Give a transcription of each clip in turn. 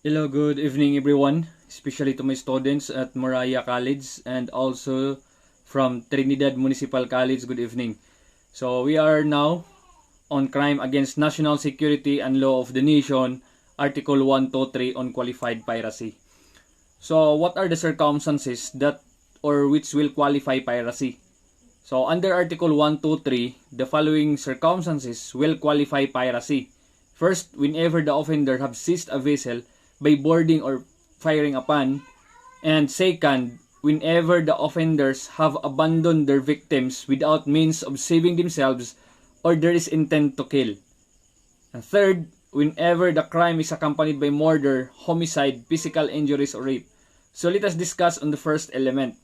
Hello, good evening everyone, especially to my students at Moriah College and also from Trinidad Municipal College. Good evening. So we are now on crime against national security and law of the nation, Article 123 on qualified piracy. So what are the circumstances that or which will qualify piracy? So under Article 123, the following circumstances will qualify piracy. First, whenever the offender have seized a vessel by boarding or firing upon, and second, whenever the offenders have abandoned their victims without means of saving themselves or there is intent to kill. And third, whenever the crime is accompanied by murder, homicide, physical injuries, or rape. So let us discuss on the first element.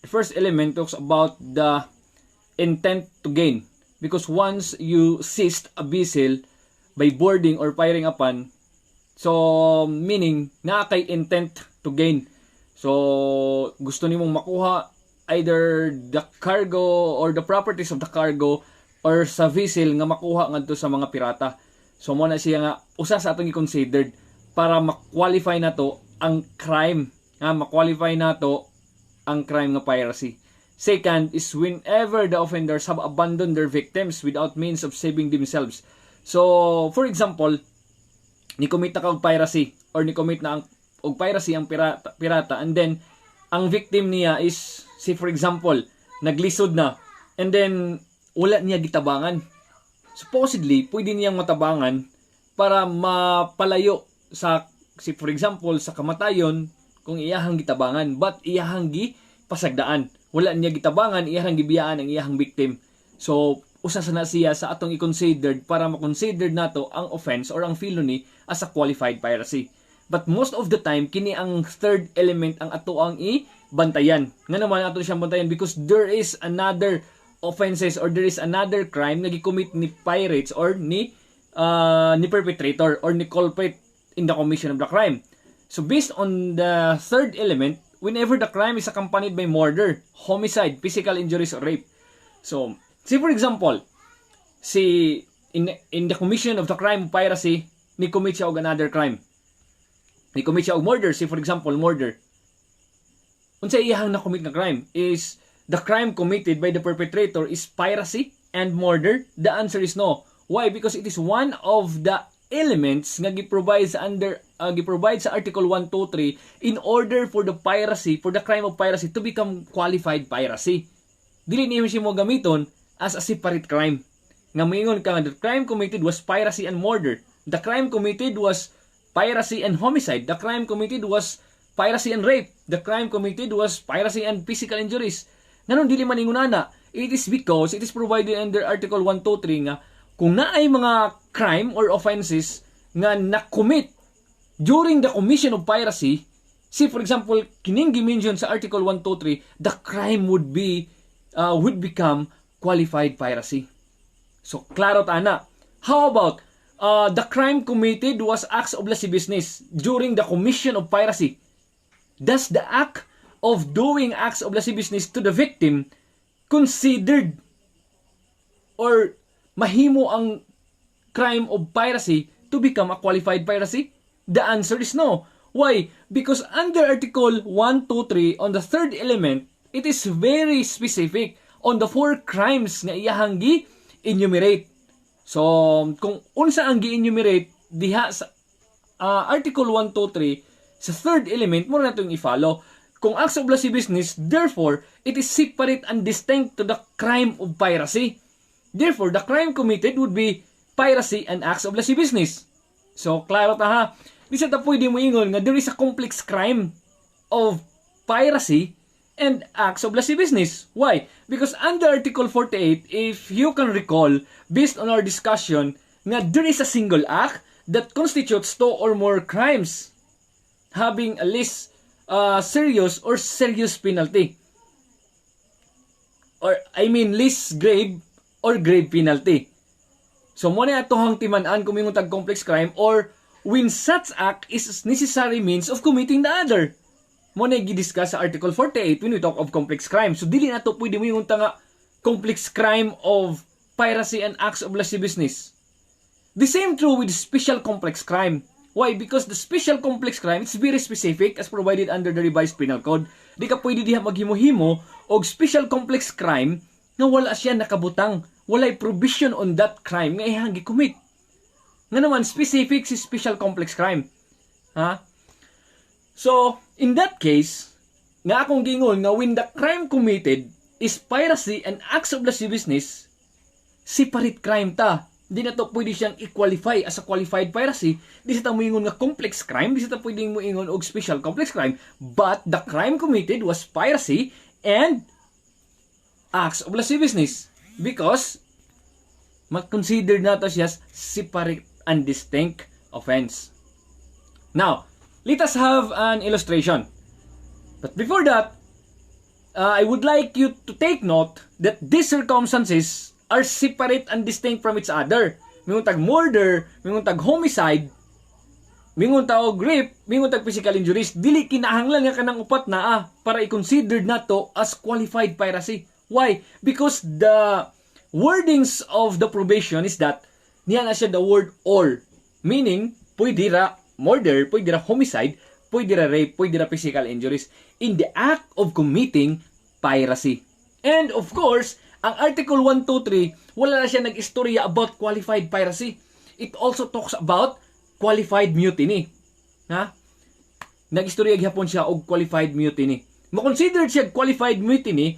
The first element talks about the intent to gain, because once you seized a vessel by boarding or firing upon, so meaning na kay intent to gain. So gusto nimong makuha either the cargo or the properties of the cargo or sa vessel nga makuha ngadto sa mga pirata. So mo na siya nga usa sa atong i-considered para ma-qualify na to ang crime, ma-qualify na to ang crime nga piracy. Second is whenever the offenders have abandoned their victims without means of saving themselves. So, for example, ni-commit na ka og piracy or ni-commit na og piracy ang pirata and then ang victim niya is, say for example, naglisod na and then wala niya gitabangan. Supposedly, pwede niyang matabangan para mapalayo sa, say for example, sa kamatayon kung iyahang gitabangan, but iyahang pasagdaan. Wala niya gitabangan, iyahang gibiyaan ang iyahang victim. So, usa na siya sa atong i-considered para ma-consider nato ang offense or ang felony as a qualified piracy. But most of the time, kini ang third element ang ato ang i-bantayan. Nga naman ato siyang bantayan because there is another offenses or there is another crime na gi-commit ni pirates or ni perpetrator or ni culprit in the commission of the crime. So based on the third element, whenever the crime is accompanied by murder, homicide, physical injuries, or rape. So, say for example, in the commission of the crime of piracy, ni commit siya og another crime. Ni commit siya og murder, say for example, murder. Unsa iyang na-commit na crime is the crime committed by the perpetrator is piracy and murder? The answer is no. Why? Because it is one of the elements nga giprovide sa Article 123 in order for the crime of piracy to become qualified piracy. Dili niyo siya mo gamiton as a separate crime. Nga moingon ka nga the crime committed was piracy and murder. The crime committed was piracy and homicide. The crime committed was piracy and rape. The crime committed was piracy and physical injuries. Nanon dili man ingunana. It is because it is provided under Article 123 nga kung naay mga crime or offenses nga na-commit during the commission of piracy, see for example, kining gi-mention sa Article 123, the crime would become qualified piracy. So, klaro ta na. How about the crime committed was acts of lasciviousness during the commission of piracy? Does the act of doing acts of lasciviousness to the victim considered or mahimo ang crime of piracy to become a qualified piracy? The answer is no. Why? Because under Article 123 on the third element, it is very specific on the four crimes nga iyahang gi-enumerate. So, kung unsa ang gi-enumerate diha sa Article 123 sa third element, mo na itong i-follow. Kung acts of lasciviousness, therefore, it is separate and distinct to the crime of piracy. Therefore, the crime committed would be piracy and acts of lasciviousness. So, klaro ta ha. Di sa ta pwede mo ingon nga there is a complex crime of piracy and acts of lasciviousness. Why? Because under Article 48, if you can recall, based on our discussion, nga there is a single act that constitutes two or more crimes having a less serious or serious penalty. Or, I mean, less grave or grave penalty. So, muna ito'ng timanaan kung may tag complex crime or when such act is necessary means of committing the other. Muna i-discuss sa Article 48 when we talk of complex crime. So, dili na ito pwede mo yung nga complex crime of piracy and acts of lasciviousness. The same true with special complex crime. Why? Because the special complex crime, it's very specific as provided under the revised penal code. Di ka pwede diha maghimo-himo og special complex crime nga wala siya nakabutang. Walay provision on that crime nga iyang gi-commit. Nga naman, specific si special complex crime. Ha? So, in that case, nga akong gingon nga when the crime committed is piracy and acts of lasciviousness, separate crime ta. Di na to pwede siyang i-qualify as a qualified piracy. Di sa ta moingon nga complex crime, di sa ta pwedeng moingon og special complex crime. But the crime committed was piracy and acts of lasciviousness because mag-consider nato siya separate and distinct offense. Now, let us have an illustration. But before that, I would like you to take note that these circumstances are separate and distinct from each other. Mingon tag murder, mingon tag homicide, mingon tag rape, mingon tag physical injuries, dili kinahanglan nga kanang upat na para i-consider nato as qualified piracy. Why? Because the wordings of the probation is that niya na siya the word or. Meaning, pwede ra murder, pwede ra homicide, pwede ra rape, pwede ra physical injuries in the act of committing piracy. And of course, ang Article 123, wala na siya nag-istorya about qualified piracy. It also talks about qualified mutiny. Ha? Nag-istorya gihapon siya og qualified mutiny. Ma-consider siya qualified mutiny,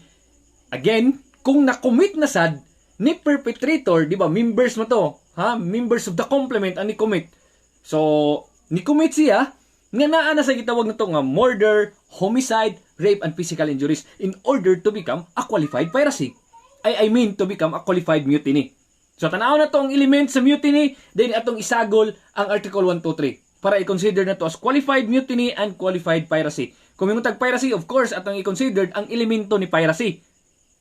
again, kung na-commit na sad ni perpetrator, di ba, members mo to, ha? Members of the complement ang ni-commit. So, ni-commit siya, nga naa na sa gitawag na to nga murder, homicide, rape, and physical injuries in order to become a qualified piracy. I mean to become a qualified mutiny. So, tanaw na to ang element sa mutiny, then atong isagol ang Article 123 para i-consider na to as qualified mutiny and qualified piracy. Kung yung tag piracy, of course, atong i-consider ang elemento ni piracy.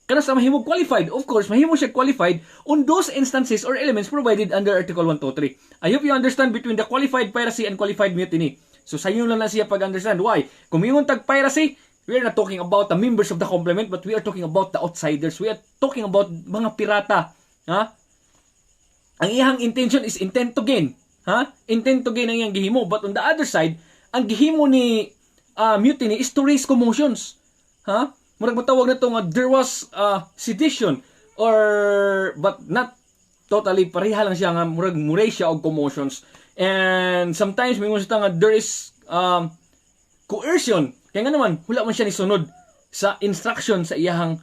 Kana sa mahimo qualified, of course, mahimo siya qualified on those instances or elements provided under Article 123. I hope you understand between the qualified piracy and qualified mutiny. So, sa inyo lang siya pag-understand. Why? Kung yung tag piracy, we are not talking about the members of the complement, but we are talking about the outsiders. We are talking about mga pirata. Ha? Ang iyang intention is intent to gain. Ha? Intent to gain ang iyang gihimo. But on the other side, ang gihimo ni mutiny is to raise commotions. Ha? Murag matawag na to nga there was sedition or but not totally pareha lang siya nga murag muray siya og commotions. And sometimes mingon sa nga there is coercion. Kaya nga naman, wala man siya nisunod sa instruction sa iyahang,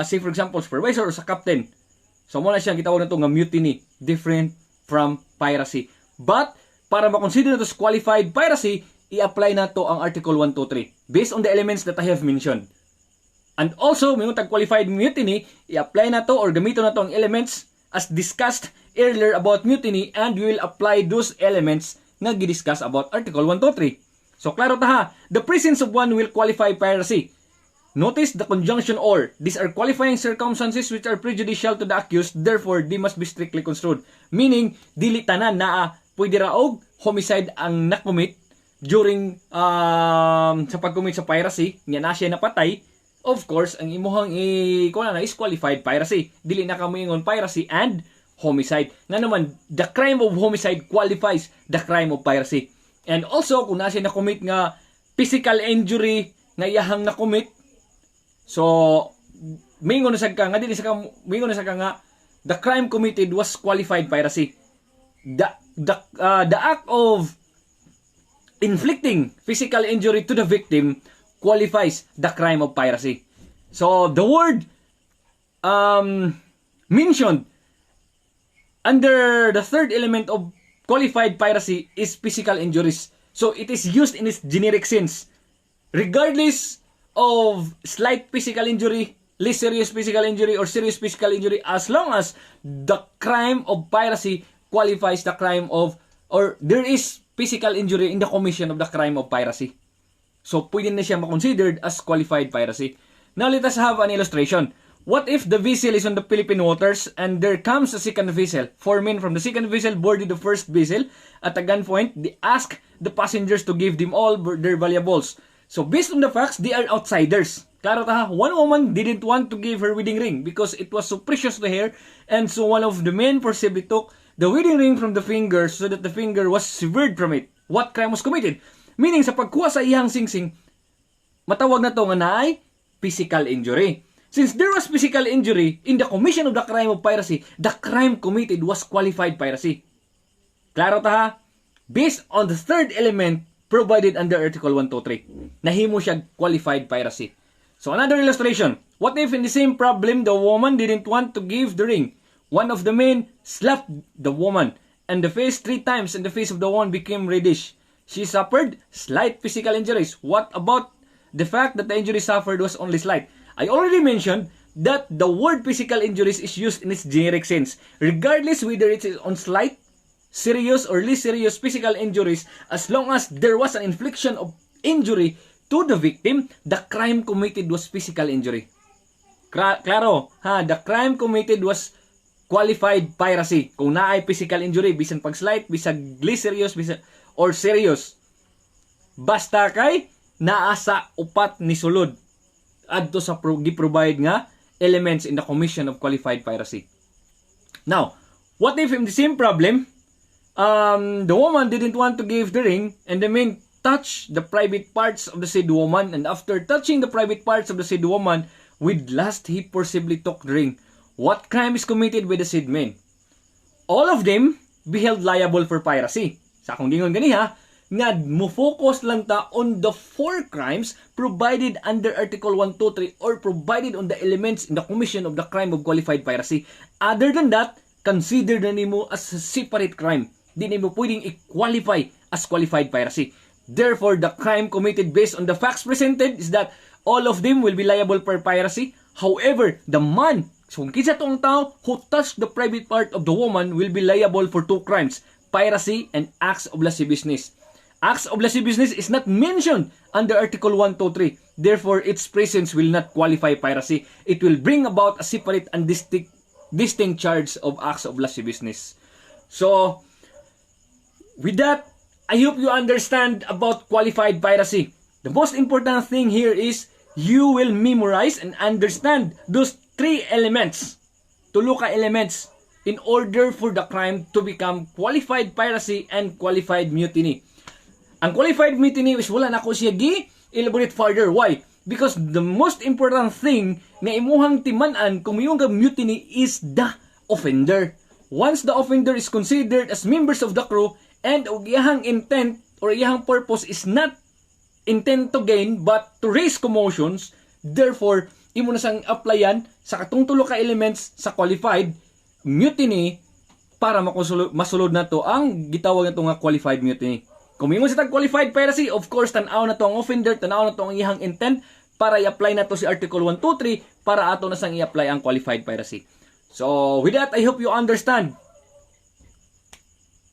say for example, supervisor or sa captain. So, muna siyang gitawag na ito nga mutiny, different from piracy. But, para makonsider na ito as qualified piracy, i-apply na ito ang Article 123 based on the elements that I have mentioned. And also, may qualified mutiny, i-apply na ito or gamitin na ito ang elements as discussed earlier about mutiny and we will apply those elements na gidiscuss about Article 123. So, klaro ta ha. The presence of one will qualify piracy. Notice the conjunction or. These are qualifying circumstances which are prejudicial to the accused. Therefore, they must be strictly construed. Meaning, dili tanan na pwede raog homicide ang nakomit during sa pag-commit sa piracy. Nga na siya napatay. Of course, ang imuhang is qualified piracy. Dili na kamoingon piracy and homicide. Nga naman, the crime of homicide qualifies the crime of piracy. And also, kung nasa na-commit nga physical injury nga iyahang na-commit, so, mingon na sa ka nga, the crime committed was qualified piracy. The act of inflicting physical injury to the victim qualifies the crime of piracy. So, the word mentioned under the third element of qualified piracy is physical injuries. So, it is used in its generic sense. Regardless of slight physical injury, less serious physical injury, or serious physical injury, as long as the crime of piracy qualifies the crime of, or there is physical injury in the commission of the crime of piracy. So, pwede na siya ma-considered as qualified piracy. Now, let us have an illustration. What if the vessel is on the Philippine waters and there comes a second vessel? 4 men from the second vessel boarded the first vessel. At a gunpoint, they ask the passengers to give them all their valuables. So based on the facts, they are outsiders. Klaro ta ha, one woman didn't want to give her wedding ring because it was so precious to her, and so one of the men forcibly took the wedding ring from the finger so that the finger was severed from it. What crime was committed? Meaning, sa pagkuha sa iyang singsing, matawag na to nga naay physical injury. Since there was physical injury in the commission of the crime of piracy, the crime committed was qualified piracy. Klaro ta ha? Based on the third element provided under Article 123, nahimo siya qualified piracy. So another illustration. What if in the same problem, the woman didn't want to give the ring? One of the men slapped the woman and the face 3 times and the face of the woman became reddish. She suffered slight physical injuries. What about the fact that the injury suffered was only slight? I already mentioned that the word physical injuries is used in its generic sense. Regardless whether it is on slight, serious, or less serious physical injuries, as long as there was an infliction of injury to the victim, the crime committed was physical injury. Klaro, ha? The crime committed was qualified piracy. Kung naay physical injury, bisan pag slight, bisan less serious, bisan or serious. Basta kay naasa upat ni sulod adto sa gi-provide nga elements in the commission of qualified piracy. Now, what if in the same problem, the woman didn't want to give the ring and the man touched the private parts of the said woman, and after touching the private parts of the said woman, with lust he forcibly took the ring? What crime is committed by the said man? All of them be held liable for piracy. Sa akong gingon ganiha, nga mo-focus lang ta on the 4 crimes provided under Article 123 or provided on the elements in the commission of the crime of qualified piracy. Other than that, consider na nimo as a separate crime. Di nimo pwedeng i-qualify as qualified piracy. Therefore, the crime committed based on the facts presented is that all of them will be liable for piracy. However, the man, so kung kinsa tong tao who touched the private part of the woman will be liable for 2 crimes, piracy and acts of lasciviousness. Acts of lasciviousness is not mentioned under Article 123. Therefore, its presence will not qualify piracy. It will bring about a separate and distinct charge of acts of lasciviousness. So, with that, I hope you understand about qualified piracy. The most important thing here is you will memorize and understand those 3 elements, tuluka elements, in order for the crime to become qualified piracy and qualified mutiny. Ang qualified mutiny is wala na ko siya gi-elaborate further. Why? Because the most important thing na imuhang timan-an kung mayong mutiny is the offender. Once the offender is considered as members of the crew and iyahang intent or iyahang purpose is not intent to gain but to raise commotions, therefore, imo na sang applyan sa katong tulo ka elements sa qualified mutiny para masulod na to ang gitawag na to nga qualified mutiny. Kung mingon sa tag-qualified piracy, of course, tanaw na to ang offender, tanaw na to ang iyang intent para i-apply na to si Article 123 para ato na sang i-apply ang qualified piracy. So, with that, I hope you understand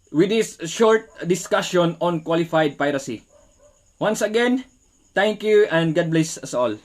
with this short discussion on qualified piracy. Once again, thank you and God bless us all.